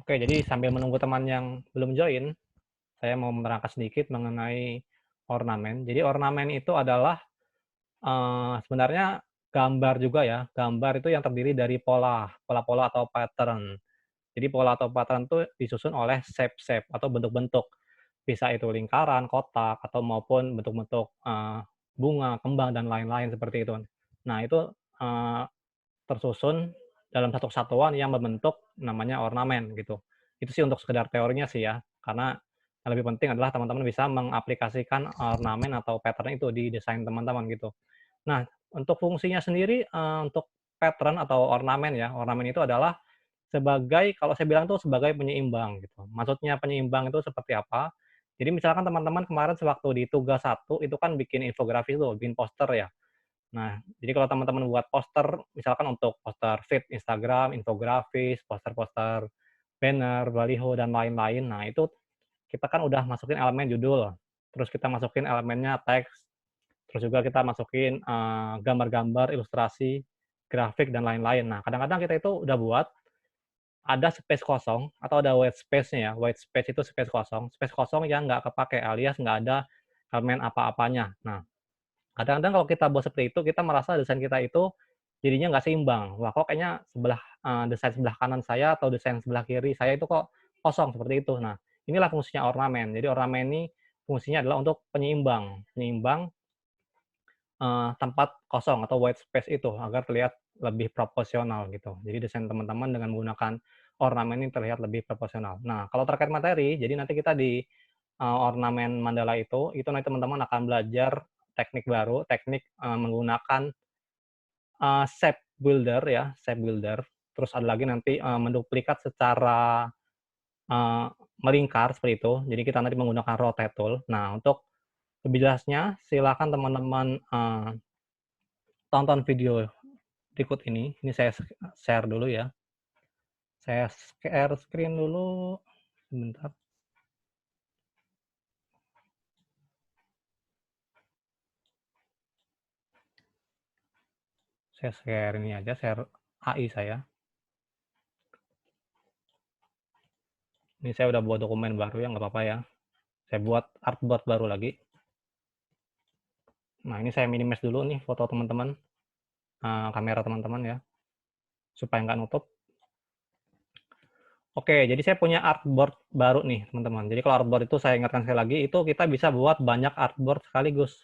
Oke, jadi sambil menunggu teman yang belum join, saya mau menerangkan sedikit mengenai ornamen. Jadi ornamen itu adalah, sebenarnya gambar juga ya, gambar itu yang terdiri dari pola-pola atau pattern. Jadi pola atau pattern itu disusun oleh shape-shape atau bentuk-bentuk, bisa itu lingkaran, kotak, atau maupun bentuk-bentuk, bunga, kembang, dan lain-lain seperti itu. Nah itu, eee tersusun dalam satu kesatuan yang membentuk namanya ornamen gitu. Itu sih untuk sekedar teorinya sih ya, karena yang lebih penting adalah teman-teman bisa mengaplikasikan ornamen atau pattern itu di desain teman-teman gitu. Nah, untuk fungsinya sendiri, untuk pattern atau ornamen ya, ornamen itu adalah sebagai kalau saya bilang tuh sebagai penyeimbang gitu. Maksudnya penyeimbang itu seperti apa? Jadi misalkan teman-teman kemarin sewaktu di tugas satu itu kan bikin infografis tuh, bikin poster ya. Nah, jadi kalau teman-teman buat poster, misalkan untuk poster feed Instagram, infografis, poster-poster banner, baliho, dan lain-lain. Nah, itu kita kan udah masukin elemen judul, terus kita masukin elemennya teks, terus juga kita masukin, gambar-gambar, ilustrasi, grafik, dan lain-lain. Nah, kadang-kadang kita itu udah buat, ada space kosong atau ada white space-nya ya, white space itu space kosong yang nggak kepakai alias nggak ada elemen apa-apanya. Nah, kadang-kadang kalau kita buat seperti itu, kita merasa desain kita itu jadinya nggak seimbang. Wah, kok kayaknya desain sebelah kanan saya atau desain sebelah kiri saya itu kok kosong seperti itu. Nah, inilah fungsinya ornamen. Jadi ornamen ini fungsinya adalah untuk penyeimbang, penyeimbang, tempat kosong atau white space itu agar terlihat lebih proporsional gitu. Jadi desain teman-teman dengan menggunakan ornamen ini terlihat lebih proporsional. Nah, kalau terkait materi, jadi nanti kita di, ornamen mandala itu nanti teman-teman akan belajar teknik baru, teknik, menggunakan, shape builder ya, shape builder. Terus ada lagi nanti, menduplikat secara, eee, melingkar seperti itu. Jadi kita nanti menggunakan rotate tool. Nah, untuk lebih jelasnya silakan teman-teman, tonton video berikut ini. Ini saya share dulu ya. Saya share screen dulu, sebentar. Saya share ini aja, share AI saya. Ini saya udah buat dokumen baru ya, nggak apa-apa ya. Saya buat artboard baru lagi. Nah, ini saya minimize dulu nih foto teman-teman, kamera teman-teman ya, supaya nggak nutup. Oke, jadi saya punya artboard baru nih, teman-teman. Jadi kalau artboard itu saya ingatkan sekali lagi, itu kita bisa buat banyak artboard sekaligus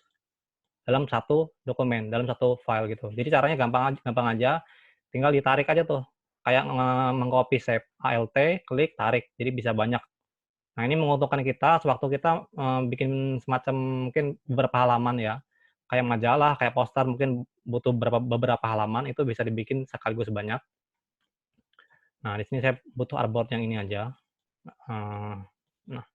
dalam satu dokumen, dalam satu file gitu. Jadi caranya gampang aja, tinggal ditarik aja tuh, kayak meng-copy shape Alt, klik, tarik, jadi bisa banyak. Nah, ini menguntungkan kita sewaktu kita, bikin semacam mungkin beberapa halaman ya, kayak majalah, kayak poster mungkin butuh beberapa halaman, itu bisa dibikin sekaligus banyak. Nah, di sini saya butuh artboard yang ini aja. Eee, nah,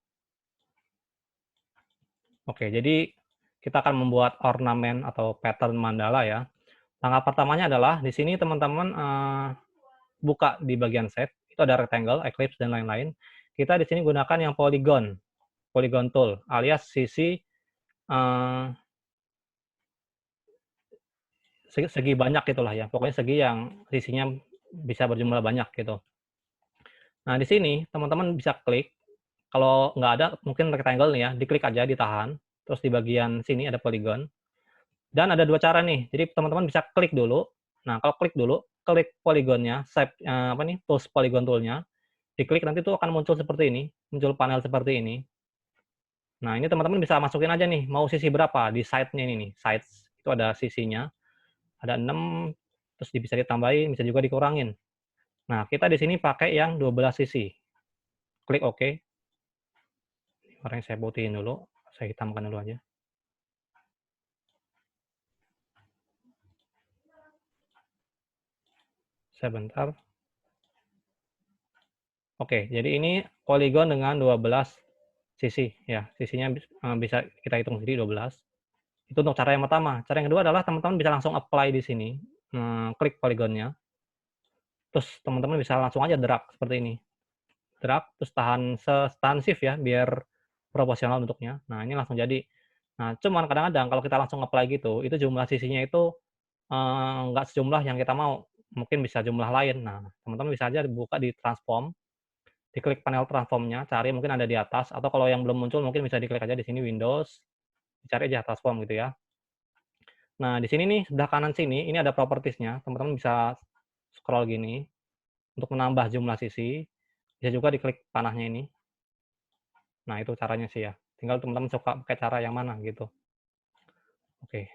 oke, jadi kita akan membuat ornamen atau pattern mandala ya. Langkah pertamanya adalah di sini teman-teman, buka di bagian shape, itu ada rectangle, ellipse, dan lain-lain. Kita di sini gunakan yang polygon, polygon tool alias sisi, eee, segi banyak gitulah ya, pokoknya segi yang sisinya bisa berjumlah banyak gitu. Nah, di sini teman-teman bisa klik, kalau nggak ada mungkin rectangle nih ya, diklik aja, ditahan, terus di bagian sini ada polygon. Dan ada 2 cara nih, jadi teman-teman bisa klik dulu. Nah, kalau klik dulu, klik poligonnya, shape, apa nih, tools polygon tool-nya, diklik nanti tuh akan muncul seperti ini, muncul panel seperti ini. Nah, ini teman-teman bisa masukin aja nih, mau sisi berapa di side-nya ini nih, sides, itu ada sisinya, ada 6, terus bisa ditambahin, bisa juga dikurangin. Nah, kita di sini pakai yang 12 sisi, klik OK, warnanya saya putihin dulu, saya hitamkan dulu aja. Sebentar. Oke, jadi ini poligon dengan 12 sisi ya, sisinya bisa kita hitung sendiri 12. Itu untuk cara yang pertama. Cara yang kedua adalah teman-teman bisa langsung apply di sini, klik poligonnya, terus teman-teman bisa langsung aja drag seperti ini. Drag, terus tahan shift ya, biar proporsional bentuknya. Nah, ini langsung jadi. Nah, cuman kadang-kadang kalau kita langsung apply gitu, itu jumlah sisinya itu, nggak sejumlah yang kita mau, mungkin bisa jumlah lain. Nah, teman-teman bisa aja buka di transform, diklik panel transform-nya, cari mungkin ada di atas, atau kalau yang belum muncul mungkin bisa diklik aja di sini Windows, dicari aja transform gitu ya. Nah, di sini nih, sebelah kanan sini, ini ada properties-nya, teman-teman bisa scroll gini, untuk menambah jumlah sisi, bisa juga diklik panahnya ini. Nah, itu caranya sih ya, tinggal teman-teman suka pakai cara yang mana gitu. Oke,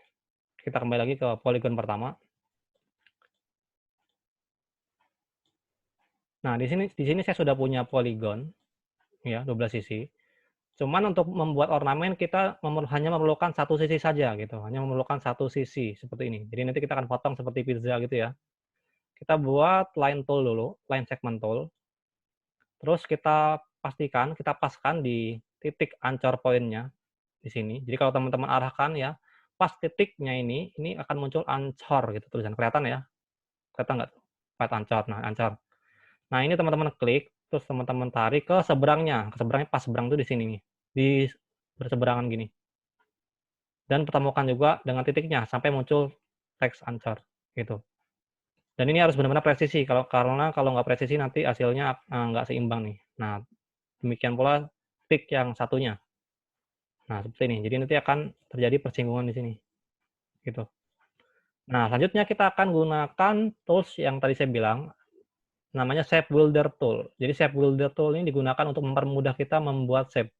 kita kembali lagi ke polygon pertama. Nah, di sini saya sudah punya polygon, ya, 12 sisi. Cuman untuk membuat ornamen kita hanya memerlukan satu sisi saja gitu, hanya memerlukan satu sisi seperti ini. Jadi nanti kita akan potong seperti pizza gitu ya. Kita buat line tool dulu, line segment tool. Terus kita pastikan, kita paskan di titik anchor point-nya di sini. Jadi kalau teman-teman arahkan ya, pas titiknya ini akan muncul anchor gitu tulisan. Kelihatan ya? Kelihatan nggak tuh? Pas anchor. Nah, anchor. Nah, ini teman-teman klik, terus teman-teman tarik ke seberangnya. Ke seberangnya pas seberang tuh di sini nih. Di berseberangan gini. Dan pertemukan juga dengan titiknya sampai muncul teks anchor gitu. Dan ini harus benar-benar presisi karena kalau nggak presisi nanti hasilnya nggak seimbang nih. Nah, demikian pula titik yang satunya. Nah, seperti ini. Jadi nanti akan terjadi persinggungan di sini gitu. Nah, selanjutnya kita akan gunakan tools yang tadi saya bilang namanya Shape Builder Tool. Jadi Shape Builder Tool ini digunakan untuk mempermudah kita membuat shape.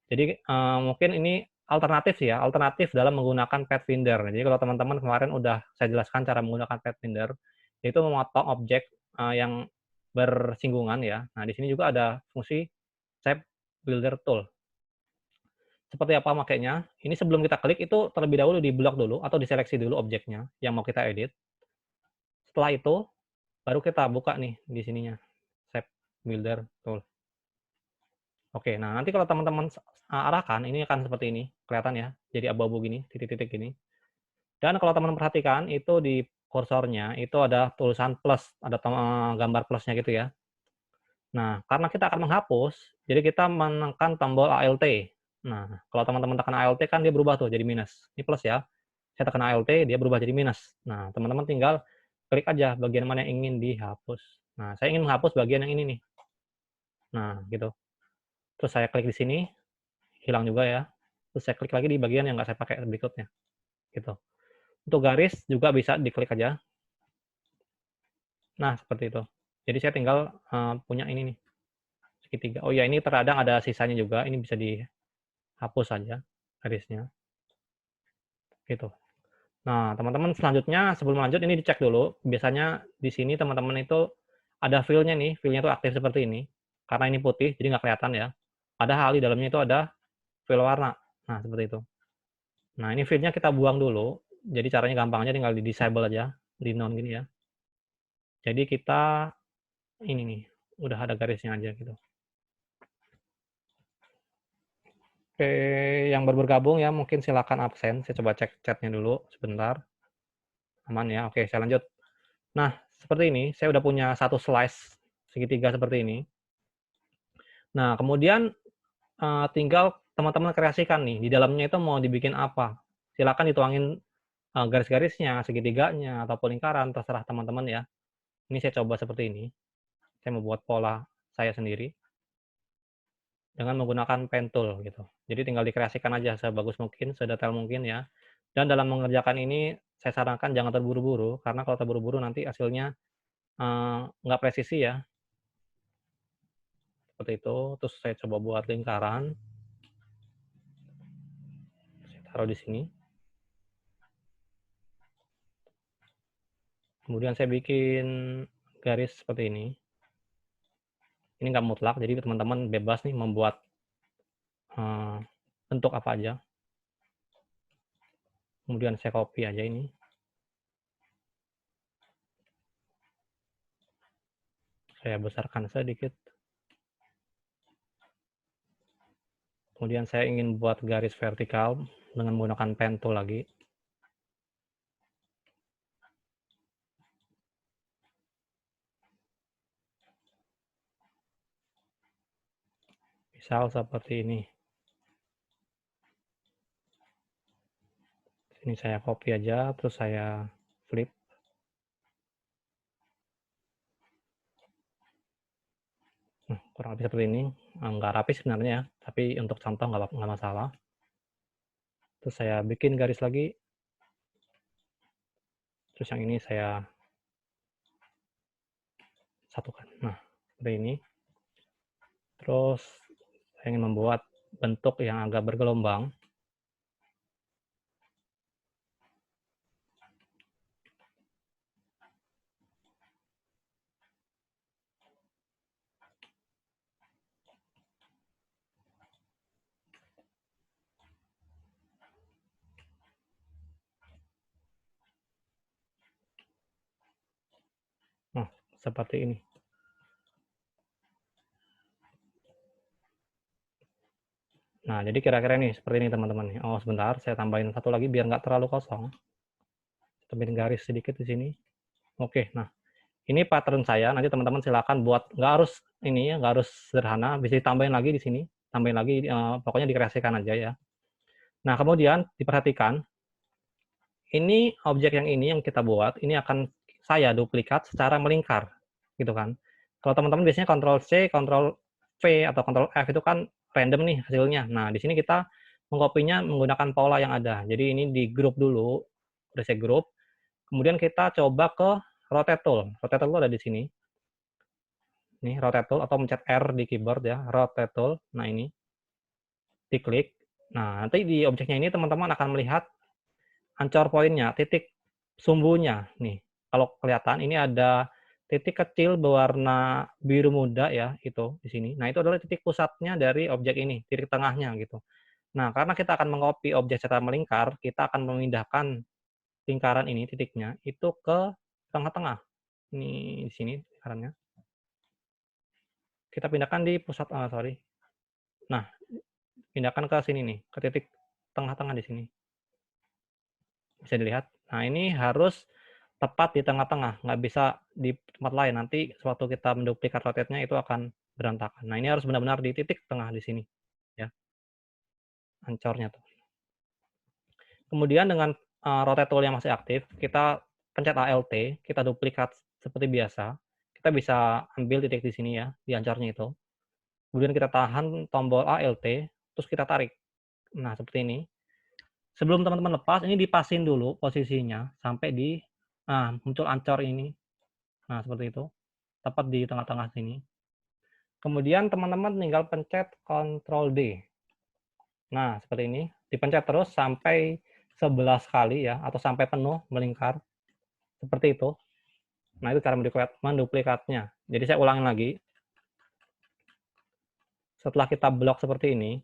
Jadi, mungkin ini alternatif ya, alternatif dalam menggunakan Pathfinder. Jadi kalau teman-teman kemarin udah saya jelaskan cara menggunakan Pathfinder, yaitu memotong objek, yang bersinggungan ya. Nah, di sini juga ada fungsi Shape Builder Tool. Seperti apa makainya? Ini sebelum kita klik itu terlebih dahulu di-blok dulu atau diseleksi dulu objeknya yang mau kita edit. Setelah itu, baru kita buka nih di sininya, Shape Builder Tool. Oke, nah nanti kalau teman-teman arahkan, ini akan seperti ini, kelihatan ya, jadi abu-abu gini, titik-titik gini. Dan kalau teman perhatikan, itu di kursornya, itu ada tulisan plus, ada gambar plusnya gitu ya. Nah, karena kita akan menghapus, jadi kita menekan tombol Alt. Nah, kalau teman-teman tekan Alt kan dia berubah tuh jadi minus. Ini plus ya. Saya tekan Alt, dia berubah jadi minus. Nah, teman-teman tinggal klik aja bagian mana yang ingin dihapus. Nah, saya ingin menghapus bagian yang ini nih. Nah, gitu. Terus saya klik di sini, hilang juga ya. Terus saya klik lagi di bagian yang nggak saya pakai berikutnya. Gitu. Untuk garis juga bisa diklik aja. Nah, seperti itu. Jadi saya tinggal punya ini nih, segitiga. Oh ya, ini terkadang ada sisanya juga. Ini bisa dihapus saja garisnya. Gitu. Nah, teman-teman selanjutnya sebelum lanjut ini dicek dulu. Biasanya di sini teman-teman itu ada fill-nya nih, fill-nya itu aktif seperti ini. Karena ini putih, jadi nggak kelihatan ya. Padahal di dalamnya itu ada fill warna. Nah, seperti itu. Nah, ini fill-nya kita buang dulu. Jadi caranya gampang aja, tinggal di-disable aja, di non gini ya. Jadi kita ini nih, udah ada garisnya aja gitu. Oke, yang baru bergabung ya mungkin silakan absen. Saya coba cek chatnya dulu sebentar. Aman ya. Oke, saya lanjut. Nah, seperti ini, saya udah punya satu slice segitiga seperti ini. Nah, kemudian tinggal teman-teman kreasikan nih, di dalamnya itu mau dibikin apa. Silakan dituangin garis-garisnya, segitiganya, ataupun lingkaran, terserah teman-teman ya. Ini saya coba seperti ini. Saya mau buat pola saya sendiri dengan menggunakan pen tool gitu. Jadi tinggal dikreasikan aja sebagus mungkin, sedetail mungkin ya. Dan dalam mengerjakan ini saya sarankan jangan terburu-buru, karena kalau terburu-buru nanti hasilnya nggak presisi ya. Seperti itu. Terus saya coba buat lingkaran. Saya taruh di sini. Kemudian saya bikin garis seperti ini. Ini nggak mutlak, jadi teman-teman bebas nih membuat bentuk apa aja. Kemudian saya copy aja ini. Saya besarkan sedikit. Kemudian saya ingin buat garis vertikal dengan menggunakan pen tool lagi. Misal seperti ini. Ini saya copy aja, terus saya flip. Nah, kurang lebih seperti ini. Nggak rapi sebenarnya ya, tapi untuk contoh nggak masalah. Terus saya bikin garis lagi, terus yang ini saya satukan. Nah, seperti ini. Terus saya ingin membuat bentuk yang agak bergelombang. Nah, seperti ini. Nah, jadi kira-kira nih, seperti ini teman-teman. Oh, sebentar, saya tambahin satu lagi biar nggak terlalu kosong. Tambahin garis sedikit di sini. Oke, nah, ini pattern saya. Nanti teman-teman silakan buat, nggak harus ini ya, nggak harus sederhana. Bisa ditambahin lagi di sini. Tambahin lagi, pokoknya dikreasikan aja ya. Nah, kemudian diperhatikan, ini objek yang ini yang kita buat, ini akan saya duplikat secara melingkar, gitu kan. Kalau teman-teman biasanya Ctrl C, Ctrl V, atau Ctrl F itu kan random nih hasilnya. Nah, di sini kita mengkopinya menggunakan pola yang ada. Jadi ini di grup dulu, reset grup. Kemudian kita coba ke rotate tool. Rotate tool ada di sini. Nih, rotate tool atau mencet R di keyboard ya, rotate tool. Nah, ini diklik. Nah, nanti di objeknya ini teman-teman akan melihat ancor poinnya, titik sumbunya. Nih, kalau kelihatan ini ada titik kecil berwarna biru muda ya, itu di sini. Nah, itu adalah titik pusatnya dari objek ini, titik tengahnya gitu. Nah, karena kita akan mengcopy objek secara melingkar, kita akan memindahkan lingkaran ini, titiknya, itu ke tengah-tengah. Ini di sini lingkarannya. Kita pindahkan di pusat, sorry. Nah, pindahkan ke sini nih, ke titik tengah-tengah di sini. Bisa dilihat. Nah, ini harus tepat di tengah-tengah, nggak bisa di tempat lain. Nanti sewaktu kita menduplikat rotate-nya itu akan berantakan. Nah, ini harus benar-benar di titik tengah di sini, ya, ancornya tuh. Kemudian dengan rotate tool yang masih aktif, kita pencet Alt, kita duplikat seperti biasa. Kita bisa ambil titik di sini ya, di ancornya itu. Kemudian kita tahan tombol Alt, terus kita tarik. Nah, seperti ini. Sebelum teman-teman lepas, ini dipasin dulu posisinya sampai di muncul ancor ini. Nah, seperti itu. Tepat di tengah-tengah sini. Kemudian teman-teman tinggal pencet Ctrl D. Nah, seperti ini. Dipencet terus sampai 11 kali ya, atau sampai penuh melingkar. Seperti itu. Nah, itu cara menduplikatnya. Jadi saya ulangin lagi. Setelah kita blok seperti ini,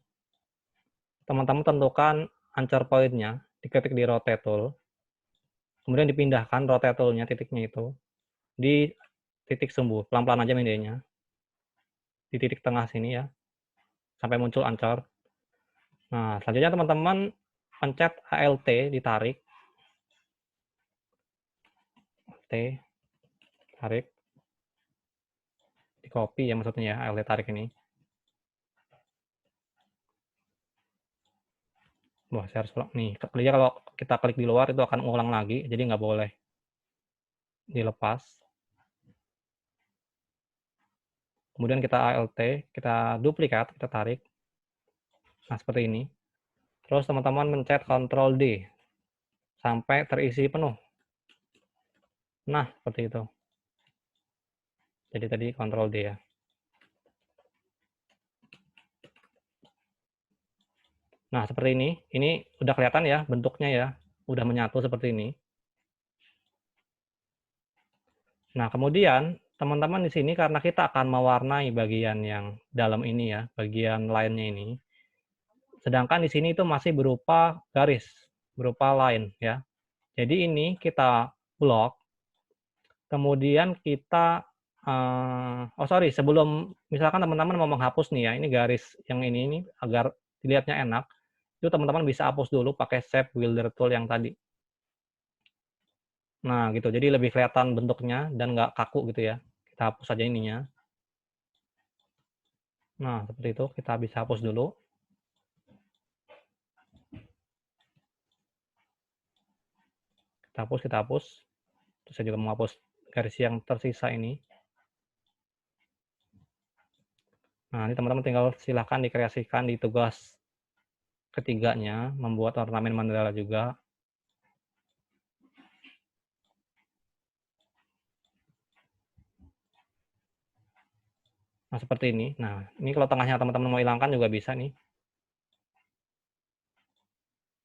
teman-teman tentukan ancor poinnya, diketik di rotate tool. Kemudian dipindahkan rotate tool-nya, titiknya itu, di titik sumbu. Pelan-pelan aja mindenya. Di titik tengah sini ya, sampai muncul ancor. Nah, selanjutnya teman-teman pencet Alt, ditarik. Alt, tarik. Di copy ya maksudnya ya, Alt tarik ini. Wah, saya harus nih. Kalau kita klik di luar itu akan ngulang lagi, jadi nggak boleh dilepas. Kemudian kita Alt, kita duplikat, kita tarik. Nah, seperti ini. Terus teman-teman mencet Ctrl D sampai terisi penuh. Nah, seperti itu. Jadi tadi Ctrl D ya. Nah, seperti ini. Ini udah kelihatan ya bentuknya ya. Udah menyatu seperti ini. Nah, kemudian teman-teman di sini karena kita akan mewarnai bagian yang dalam ini ya, bagian lainnya ini. Sedangkan di sini itu masih berupa garis, berupa line ya. Jadi ini kita blok, kemudian kita sebelum misalkan teman-teman mau menghapus nih ya, ini garis yang ini agar dilihatnya enak, itu teman-teman bisa hapus dulu pakai Shape Builder Tool yang tadi. Nah, gitu. Jadi lebih kelihatan bentuknya dan nggak kaku gitu ya. Kita hapus saja ininya. Nah, seperti itu. Kita bisa hapus dulu. Kita hapus. Terus saya juga menghapus garis yang tersisa ini. Nah, ini teman-teman tinggal silahkan dikreasikan di tugas ketiganya, membuat ornamen mandala juga. Nah, seperti ini. Nah, ini kalau tengahnya teman-teman mau hilangkan juga bisa nih.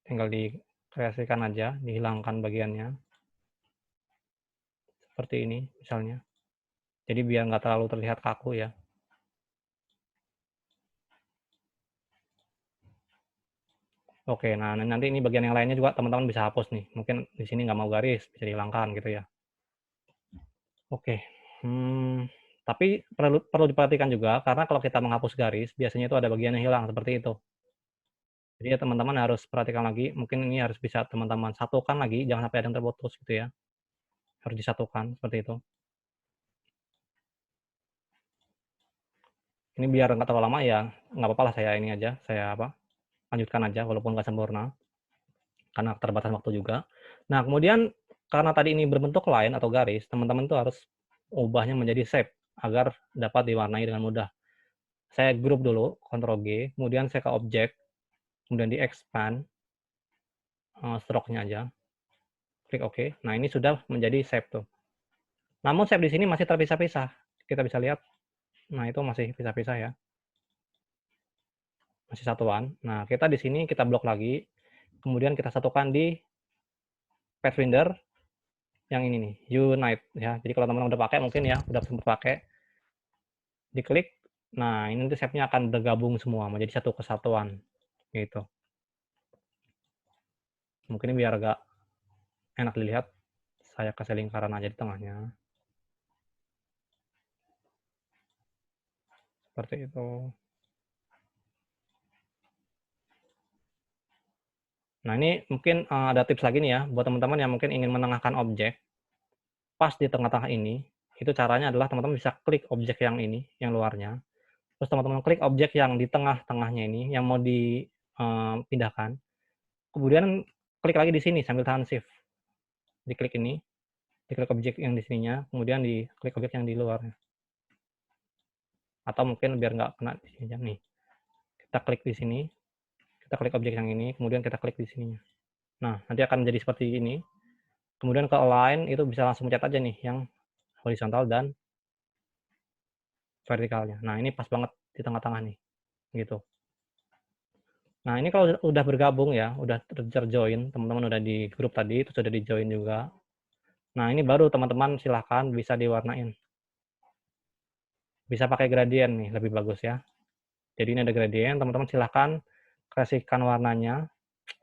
Tinggal dikreasikan aja, dihilangkan bagiannya. Seperti ini misalnya. Jadi biar nggak terlalu terlihat kaku ya. Oke, nah nanti ini bagian yang lainnya juga teman-teman bisa hapus nih. Mungkin di sini nggak mau garis, bisa dihilangkan gitu ya. Oke, tapi perlu perlu diperhatikan juga karena kalau kita menghapus garis, biasanya itu ada bagian yang hilang seperti itu. Jadi ya teman-teman harus perhatikan lagi, mungkin ini harus bisa teman-teman satukan lagi, jangan sampai ada yang terputus gitu ya. Harus disatukan seperti itu. Ini biar nggak terlalu lama ya, nggak apa-apa lah saya ini aja, saya apa, lanjutkan aja walaupun nggak sempurna, karena terbatas waktu juga. Nah kemudian karena tadi ini berbentuk line atau garis, teman-teman tuh harus ubahnya menjadi shape agar dapat diwarnai dengan mudah. Saya grup dulu, Ctrl G, kemudian saya ke objek, kemudian di-expand, stroke-nya aja, klik OK. Nah ini sudah menjadi shape tuh. Namun shape di sini masih terpisah-pisah. Kita bisa lihat, nah itu masih pisah-pisah ya, masih satuan. Nah kita di sini kita blok lagi, kemudian kita satukan di Pathfinder yang ini nih, Unite ya. Jadi kalau teman-teman udah pakai mungkin ya, udah sempat pakai, diklik, nah ini nanti shape-nya akan bergabung semua menjadi satu kesatuan gitu. Mungkin biar agak enak dilihat, saya kasih lingkaran aja di tengahnya. Seperti itu. Nah ini mungkin ada tips lagi nih ya, buat teman-teman yang mungkin ingin menengahkan objek, pas di tengah-tengah ini, itu caranya adalah teman-teman bisa klik objek yang ini, yang luarnya, terus teman-teman klik objek yang di tengah-tengahnya ini, yang mau dipindahkan, kemudian klik lagi di sini sambil tahan shift, diklik ini, diklik objek yang di sininya, kemudian diklik objek yang di luarnya. Atau mungkin biar nggak kena di sini aja nih, kita klik di sini, kita klik objek yang ini, kemudian kita klik di sininya. Nah, nanti akan menjadi seperti ini. Kemudian ke align itu bisa langsung pencet aja nih yang horizontal dan vertikalnya. Nah, ini pas banget di tengah-tengah nih, gitu. Nah, ini kalau udah bergabung ya, udah terjoin, teman-teman udah di grup tadi, itu sudah di-join juga. Nah, ini baru teman-teman silahkan bisa diwarnain. Bisa pakai gradient nih, lebih bagus ya. Jadi ini ada gradient, teman-teman silahkan kreasikan warnanya.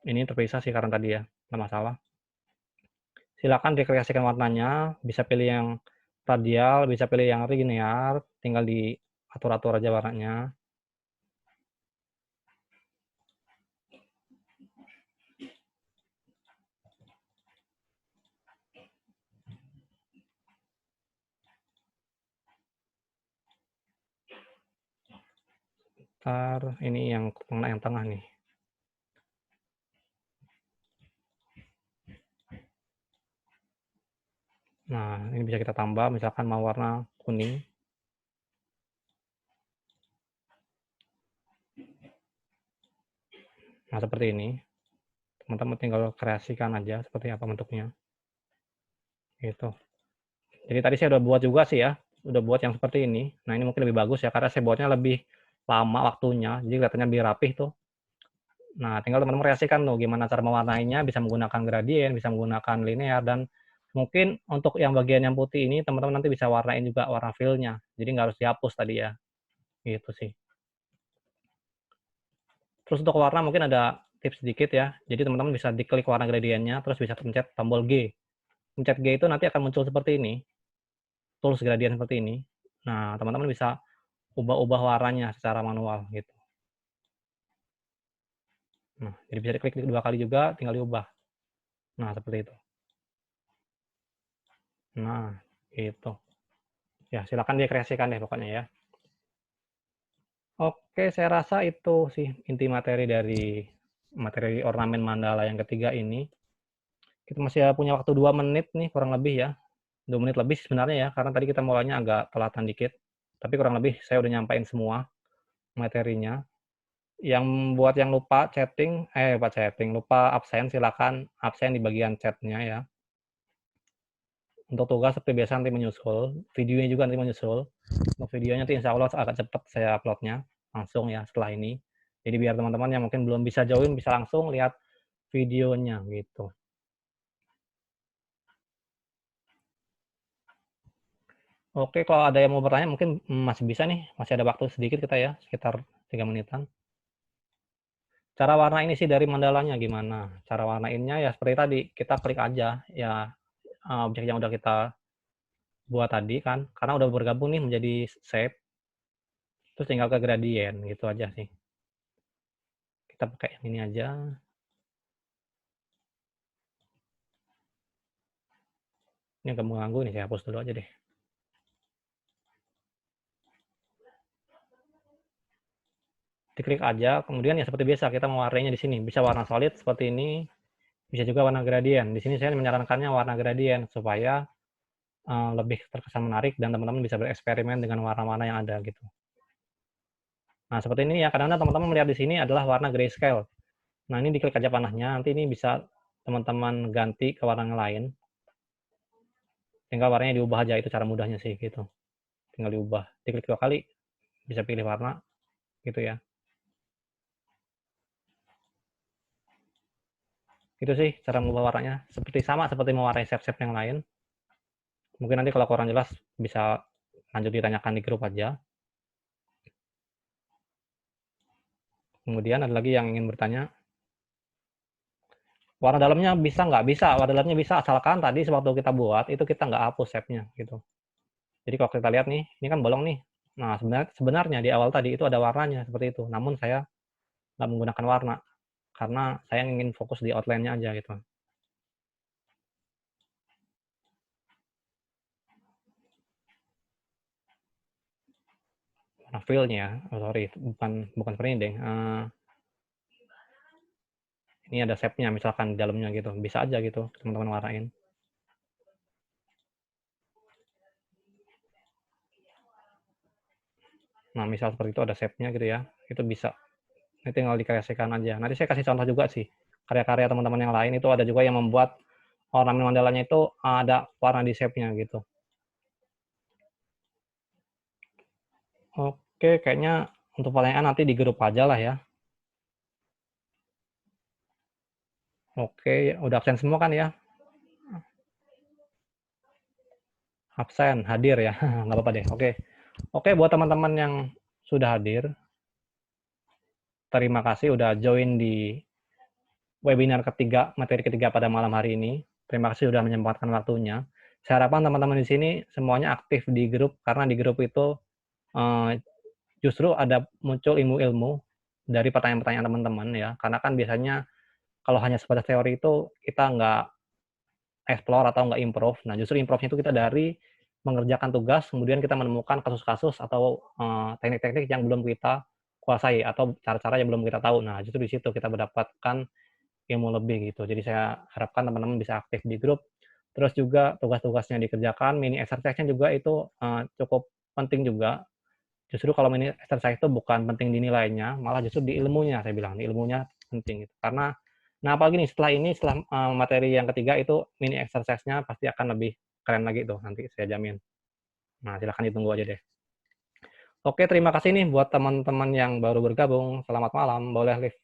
Ini terpisah sih karena tadi ya, nggak masalah. Silakan dikreasikan warnanya, bisa pilih yang radial, bisa pilih yang linear, tinggal diatur-atur aja warnanya. Ntar ini yang tengah nih. Nah, ini bisa kita tambah, misalkan mau warna kuning. Nah, seperti ini. Teman-teman tinggal kreasikan aja seperti apa bentuknya. Gitu. Jadi tadi saya udah buat juga sih ya, udah buat yang seperti ini. Nah, ini mungkin lebih bagus ya, karena saya buatnya lebih lama waktunya, jadi kelihatannya lebih rapih tuh. Nah, tinggal teman-teman kreasikan tuh gimana cara mewarnainya, bisa menggunakan gradient, bisa menggunakan linear, dan mungkin untuk yang bagian yang putih ini teman-teman nanti bisa warnain juga warna fill-nya. Jadi nggak harus dihapus tadi ya. Gitu sih. Terus untuk warna mungkin ada tips sedikit ya. Jadi teman-teman bisa diklik warna gradientnya, terus bisa pencet tombol G. Pencet G itu nanti akan muncul seperti ini, tools gradient seperti ini. Nah, teman-teman bisa ubah-ubah warnanya secara manual gitu. Nah, jadi bisa diklik 2 kali juga, tinggal diubah. Nah, seperti itu. Nah, itu. Ya, silakan dikreasikan deh pokoknya ya. Oke, saya rasa itu sih inti materi dari materi ornamen mandala yang ketiga ini. Kita masih punya waktu 2 menit nih kurang lebih ya. 2 menit lebih sebenarnya ya, karena tadi kita mulainya agak telatan dikit. Tapi kurang lebih saya udah nyampain semua. materinya. Yang buat yang lupa lupa absen, silakan absen di bagian chat-nya ya. Untuk tugas seperti biasa nanti menyusul, videonya juga nanti menyusul. Untuk videonya nanti insya Allah agak cepat saya upload-nya, langsung ya setelah ini. Jadi biar teman-teman yang mungkin belum bisa join, bisa langsung lihat videonya gitu. Oke, kalau ada yang mau bertanya mungkin masih bisa nih, masih ada waktu sedikit kita ya, sekitar 3 menitan. Cara warnain sih dari mandalanya gimana? Cara warnainnya ya seperti tadi, kita klik aja ya objek yang udah kita buat tadi kan, karena udah bergabung nih menjadi shape, terus tinggal ke gradient gitu aja sih. Kita pakai yang ini aja. Ini agak mengganggu nih, saya hapus dulu aja deh. Diklik aja, kemudian ya seperti biasa kita mewarnainya di sini. Bisa warna solid seperti ini, bisa juga warna gradient. Di sini saya menyarankannya warna gradient supaya lebih terkesan menarik dan teman-teman bisa bereksperimen dengan warna-warna yang ada gitu. Nah, seperti ini ya, kadang-kadang teman-teman melihat di sini adalah warna grayscale. Nah, ini diklik aja panahnya, nanti ini bisa teman-teman ganti ke warna yang lain. Tinggal warnanya diubah aja, itu cara mudahnya sih gitu. Tinggal diubah, diklik 2 kali, bisa pilih warna gitu ya. Itu sih cara mengubah warnanya, sama seperti mewarnai shape-shape yang lain. Mungkin nanti kalau kurang jelas bisa lanjut ditanyakan di grup aja. Kemudian ada lagi yang ingin bertanya, warna dalamnya bisa nggak? Bisa, warna dalamnya bisa, asalkan tadi sewaktu kita buat, itu kita nggak hapus shape-nya gitu. Jadi kalau kita lihat nih, ini kan bolong nih. Nah, sebenarnya di awal tadi itu ada warnanya seperti itu, namun saya nggak menggunakan warna, karena saya ingin fokus di outline-nya aja gitu. Warna fill-nya, oh sorry, bukan seperti ini deh. Ini ada shape-nya misalkan di dalamnya gitu, bisa aja gitu teman-teman warnain. Nah, misal seperti itu ada shape-nya gitu ya, itu bisa. Ini tinggal dikreasikan aja. Nanti saya kasih contoh juga sih, karya-karya teman-teman yang lain itu ada juga yang membuat ornamen mandalanya itu ada warna di shape-nya gitu. Oke, kayaknya untuk pertanyaan nanti di grup aja lah ya. Oke, udah absen semua kan ya? Absen, hadir ya, nggak apa-apa deh. Oke, oke buat teman-teman yang sudah hadir, terima kasih udah join di webinar ketiga, materi ketiga pada malam hari ini. Terima kasih sudah menyempatkan waktunya. Saya harapkan teman-teman di sini semuanya aktif di grup, karena di grup itu justru ada muncul ilmu-ilmu dari pertanyaan-pertanyaan teman-teman ya. Karena kan biasanya kalau hanya sebatas teori itu kita nggak explore atau nggak improve. Nah, justru improve-nya itu kita dari mengerjakan tugas, kemudian kita menemukan kasus-kasus atau teknik-teknik yang belum kita kuasai atau cara-cara yang belum kita tahu. Nah, justru di situ kita mendapatkan ilmu lebih gitu. Jadi saya harapkan teman-teman bisa aktif di grup. Terus juga tugas-tugasnya dikerjakan, mini exercise-nya juga itu cukup penting juga. Justru kalau mini exercise itu bukan penting di nilainya, malah justru di ilmunya saya bilang, di ilmunya penting gitu. Karena nah apalagi nih setelah ini, setelah materi yang ketiga itu mini exercise-nya pasti akan lebih keren lagi tuh nanti saya jamin. Nah, silahkan ditunggu aja deh. Oke, terima kasih nih buat teman-teman yang baru bergabung. Selamat malam, boleh live